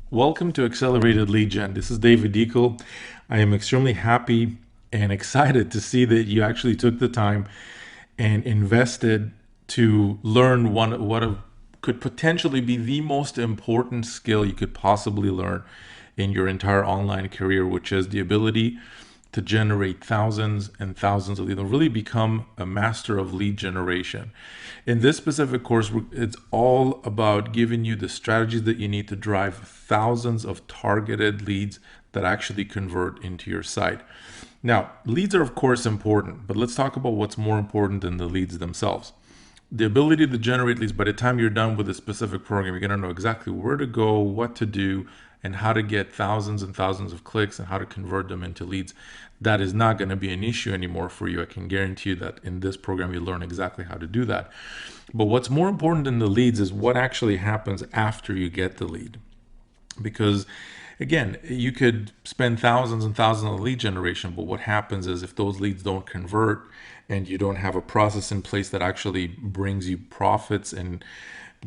Welcome to Accelerated Lead Gen. This is David Deacle. I am extremely happy and excited to see that you actually took the time and invested to learn could potentially be the most important skill you could possibly learn in your entire online career, which is the ability to generate thousands and thousands of leads, really become a master of lead generation. In this specific course, it's all about giving you the strategies that you need to drive thousands of targeted leads that actually convert into your site. Now, leads are of course important, but let's talk about what's more important than the leads themselves. The ability to generate leads. By the time you're done with a specific program, you're going to know exactly where to go, what to do, and how to get thousands and thousands of clicks and how to convert them into leads. That is not going to be an issue anymore for you. I can guarantee you that in this program you learn exactly how to do that. But what's more important than the leads is what actually happens after you get the lead. Because again, you could spend thousands and thousands on lead generation, but what happens is if those leads don't convert and you don't have a process in place that actually brings you profits and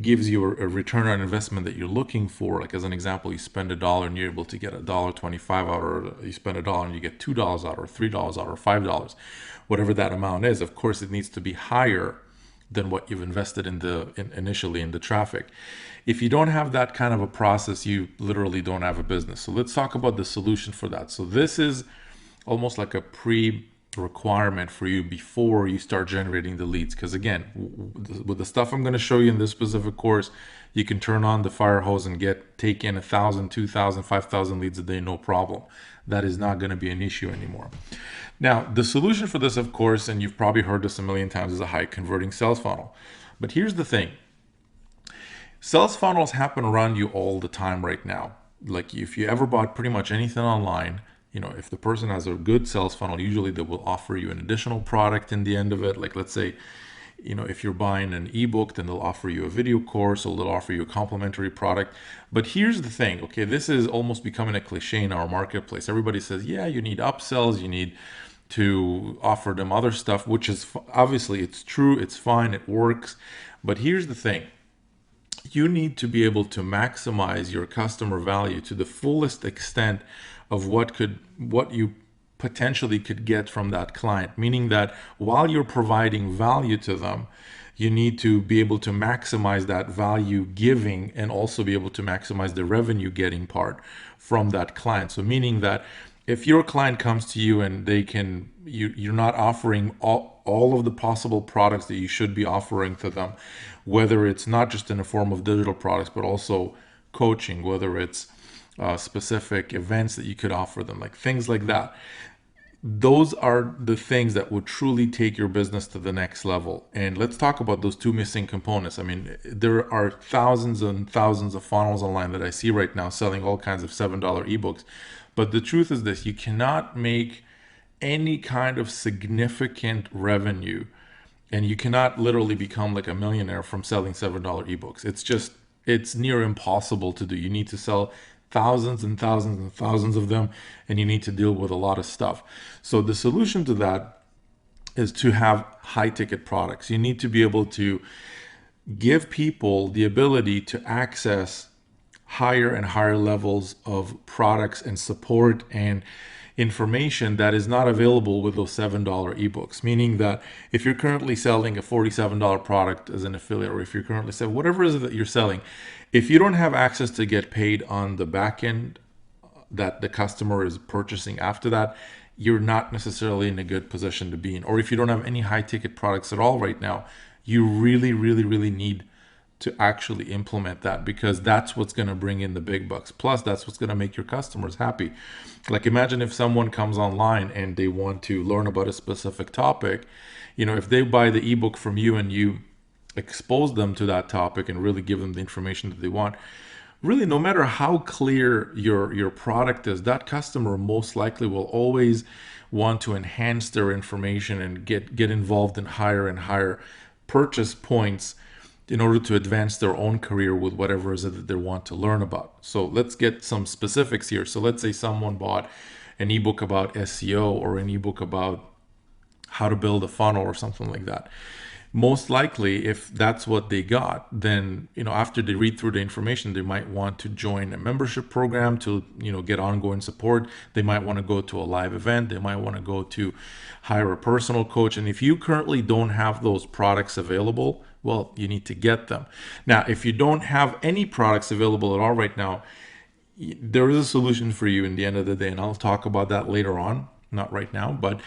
gives you a return on investment that you're looking for, like as an example, you spend $1 and you're able to get $1.25 out, or you spend $1 and you get $2 out, or $3 out, or $5, whatever that amount is. Of course, it needs to be higher than what you've invested initially in the traffic. If you don't have that kind of a process, you literally don't have a business. So let's talk about the solution for that. So this is almost like a requirement for you before you start generating the leads, because again, with the stuff I'm going to show you in this specific course, you can turn on the fire hose and take in 1,000, 2,000, 5,000 leads a day, no problem. That is not going to be an issue anymore. Now, the solution for this, of course, and you've probably heard this a million times, is a high converting sales funnel. But here's the thing. Sales funnels happen around you all the time right now. Like if you ever bought pretty much anything online, if the person has a good sales funnel, usually they will offer you an additional product in the end of it. Like let's say, if you're buying an ebook, then they'll offer you a video course, or they'll offer you a complimentary product. But here's the thing, okay, this is almost becoming a cliche in our marketplace. Everybody says, yeah, you need upsells, you need to offer them other stuff, which is obviously it's true, it's fine, it works. But here's the thing. You need to be able to maximize your customer value to the fullest extent of what you potentially could get from that client. Meaning that while you're providing value to them, you need to be able to maximize that value giving and also be able to maximize the revenue getting part from that client. So meaning that if your client comes to you and you're not offering all of the possible products that you should be offering to them, whether it's not just in the form of digital products, but also coaching, whether it's specific events that you could offer them, like things like that. Those are the things that would truly take your business to the next level. And let's talk about those two missing components. I mean, there are thousands and thousands of funnels online that I see right now selling all kinds of $7 ebooks. But the truth is this, you cannot make any kind of significant revenue, and you cannot literally become like a millionaire from selling $7 ebooks. It's near impossible to do. You need to sell thousands and thousands and thousands of them, and you need to deal with a lot of stuff. So the solution to that is to have high ticket products. You need to be able to give people the ability to access higher and higher levels of products and support and information that is not available with those $7 ebooks. Meaning that if you're currently selling a $47 product as an affiliate, or if you're currently selling whatever it is that you're selling, if you don't have access to get paid on the back end that the customer is purchasing after that, you're not necessarily in a good position to be in. Or if you don't have any high ticket products at all right now, you really, really, really need to actually implement that, because that's what's going to bring in the big bucks. Plus, that's what's going to make your customers happy. Like imagine if someone comes online and they want to learn about a specific topic, if they buy the ebook from you and you expose them to that topic and really give them the information that they want, really no matter how clear your product is, that customer most likely will always want to enhance their information and get involved in higher and higher purchase points in order to advance their own career with whatever it is that they want to learn about. So let's get some specifics here. So let's say someone bought an ebook about SEO or an ebook about how to build a funnel or something like that. most likely, if that's what they got, then, after they read through the information, they might want to join a membership program to, get ongoing support. They might want to go to a live event. They might want to go to hire a personal coach. And if you currently don't have those products available, well, you need to get them. Now, if you don't have any products available at all right now, there is a solution for you in the end of the day. And I'll talk about that later on, not right now, but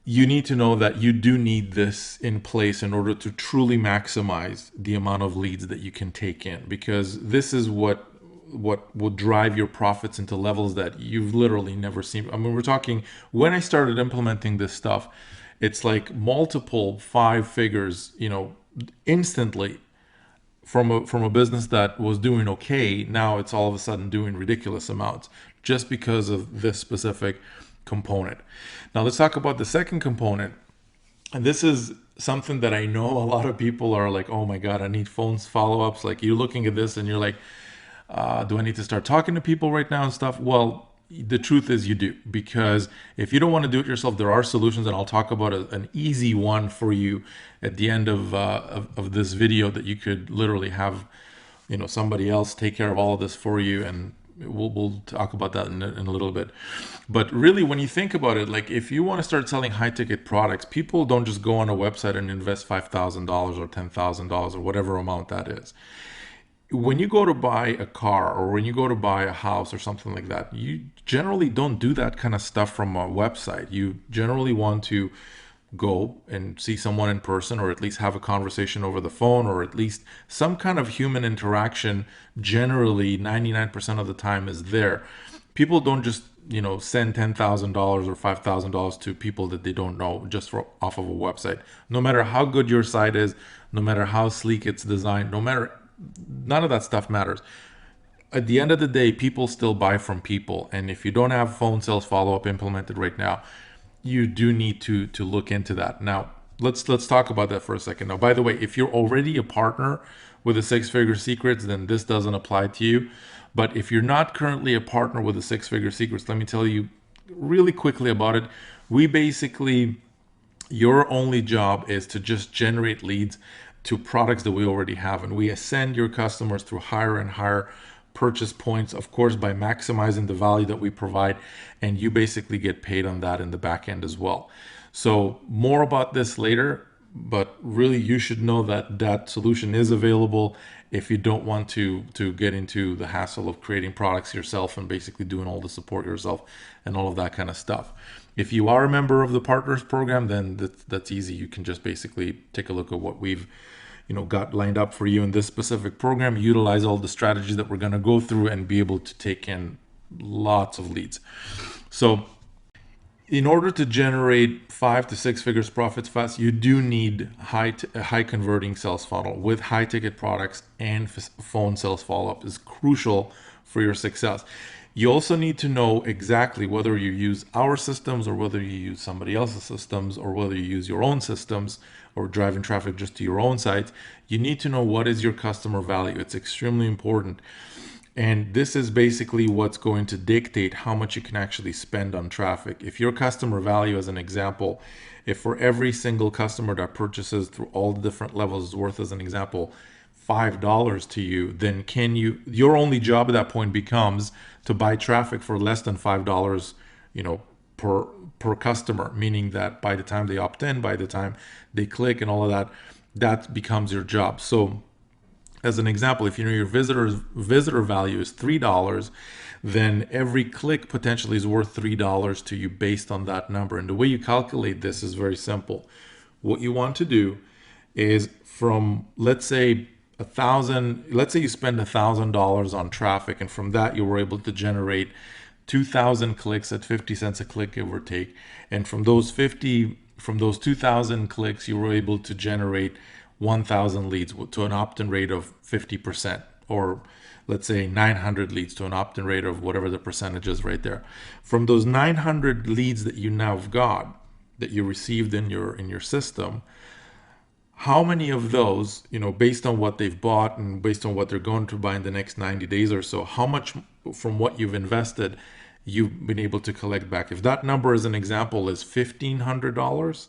you need to know that you do need this in place in order to truly maximize the amount of leads that you can take in, because this is what will drive your profits into levels that you've literally never seen. I mean, we're talking, when I started implementing this stuff, it's like multiple five figures, instantly from a business that was doing okay. Now it's all of a sudden doing ridiculous amounts just because of this specific component. Now let's talk about the second component. And this is something that I know a lot of people are like, oh my God, I need phones follow-ups. Like, you're looking at this and you're like, do I need to start talking to people right now and stuff? Well, the truth is you do, because if you don't want to do it yourself, there are solutions, and I'll talk about an easy one for you at the end of this video that you could literally have, somebody else take care of all of this for you, and we'll talk about that in a little bit. But really, when you think about it, like, if you want to start selling high ticket products, people don't just go on a website and invest $5,000 or $10,000 or whatever amount that is. When you go to buy a car, or when you go to buy a house or something like that, you generally don't do that kind of stuff from a website. You generally want to go and see someone in person, or at least have a conversation over the phone, or at least some kind of human interaction. Generally 99% of the time is there. People don't just send $10,000 or $5,000 to people that they don't know just off of a website. No matter how good your site is, no matter how sleek it's designed, none of that stuff matters. At the end of the day, people still buy from people. And if you don't have phone sales follow-up implemented right now, you do need to look into that. Now, let's talk about that for a second. Now, by the way, if you're already a partner with the Six Figure Secrets, then this doesn't apply to you. But if you're not currently a partner with the Six Figure Secrets, let me tell you really quickly about it. Your only job is to just generate leads to products that we already have, and we ascend your customers through higher and higher purchase points, of course, by maximizing the value that we provide, and you basically get paid on that in the back end as well. So more about this later, but really you should know that that solution is available if you don't want to get into the hassle of creating products yourself and basically doing all the support yourself and all of that kind of stuff. If you are a member of the partners program, then that's easy. You can just basically take a look at what we've got lined up for you in this specific program, utilize all the strategies that we're going to go through, and be able to take in lots of leads. So in order to generate 5 to 6 figures profits fast, you do need a high converting sales funnel with high ticket products, and phone sales follow-up is crucial for your success. You also need to know exactly whether you use our systems, or whether you use somebody else's systems, or whether you use your own systems, or driving traffic just to your own site. You need to know what is your customer value. It's extremely important. And this is basically what's going to dictate how much you can actually spend on traffic. If your customer value, as an example, if for every single customer that purchases through all the different levels is worth, as an example, $5 to you, then your only job at that point becomes to buy traffic for less than $5, per customer, meaning that by the time they opt in, by the time they click and all of that, that becomes your job. So as an example, if your visitor value is $3, then every click potentially is worth $3 to you based on that number. And the way you calculate this is very simple. What you want to do is, from, let's say you spend $1,000 on traffic, and from that you were able to generate 2,000 clicks at 50 cents a click, give or take. And from those 2,000 clicks, you were able to generate 1,000 leads to an opt-in rate of 50%, or let's say 900 leads to an opt-in rate of whatever the percentage is right there. From those 900 leads that you now have got, that you received in your system, how many of those, based on what they've bought and based on what they're going to buy in the next 90 days or so, how much from what you've invested you've been able to collect back? If that number, as an example, is $1,500,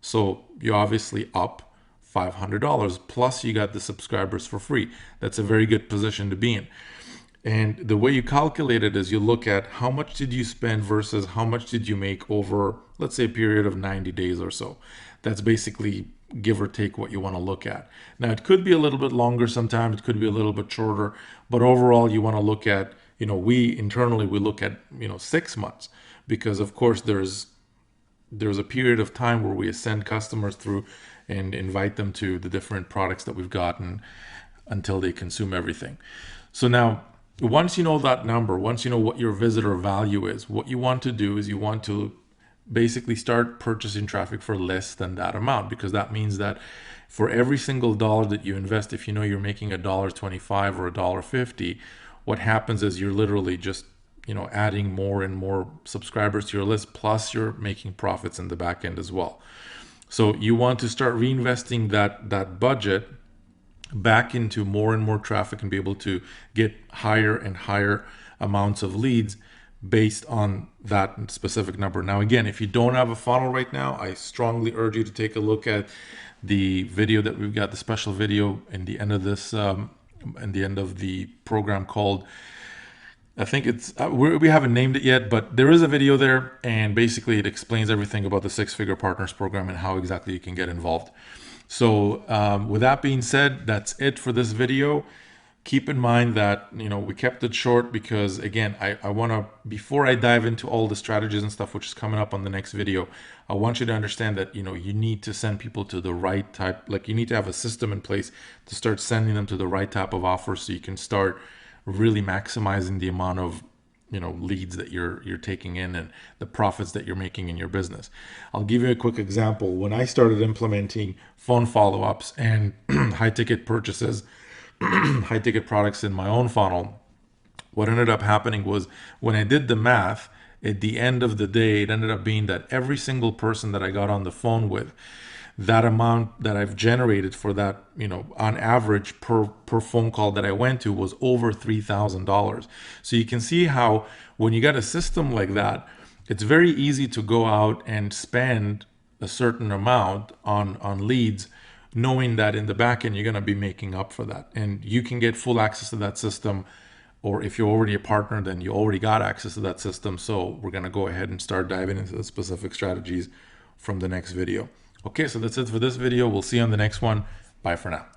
so you're obviously up $500, plus you got the subscribers for free. That's a very good position to be in. And the way you calculate it is you look at how much did you spend versus how much did you make over, let's say, a period of 90 days or so. That's basically give or take what you want to look at. Now, it could be a little bit longer sometimes, it could be a little bit shorter, but overall you want to look at, we internally, we look at, 6 months, because of course there's a period of time where we send customers through and invite them to the different products that we've gotten until they consume everything. So now, once you know that number, once you know what your visitor value is, what you want to do is you want to basically start purchasing traffic for less than that amount, because that means that for every single dollar that you invest, if you know you're making $1.25 or $1.50, what happens is you're literally just adding more and more subscribers to your list, plus you're making profits in the back end as well. So you want to start reinvesting that budget back into more and more traffic and be able to get higher and higher amounts of leads based on that specific number. Now, again, if you don't have a funnel right now, I strongly urge you to take a look at the video that we've got, the special video in the end of this, in the end of the program called, I think it's, we haven't named it yet, but there is a video there, and basically it explains everything about the Six-Figure Partners program and how exactly you can get involved. So with that being said, that's it for this video. Keep in mind that, we kept it short because, again, I want to, before I dive into all the strategies and stuff, which is coming up on the next video, I want you to understand that, you need to send people to the right type, like you need to have a system in place to start sending them to the right type of offers so you can start really maximizing the amount of leads that you're taking in and the profits that you're making in your business. I'll give you a quick example. When I started implementing phone follow-ups and high ticket purchases, high ticket products in my own funnel, what ended up happening was when I did the math, at the end of the day, it ended up being that every single person that I got on the phone with, that amount that I've generated for that, on average per phone call that I went to was over $3,000. So you can see how when you got a system like that, it's very easy to go out and spend a certain amount on leads, knowing that in the back end, you're going to be making up for that. And you can get full access to that system, or if you're already a partner, then you already got access to that system. So we're going to go ahead and start diving into the specific strategies from the next video. Okay, so that's it for this video. We'll see you on the next one. Bye for now.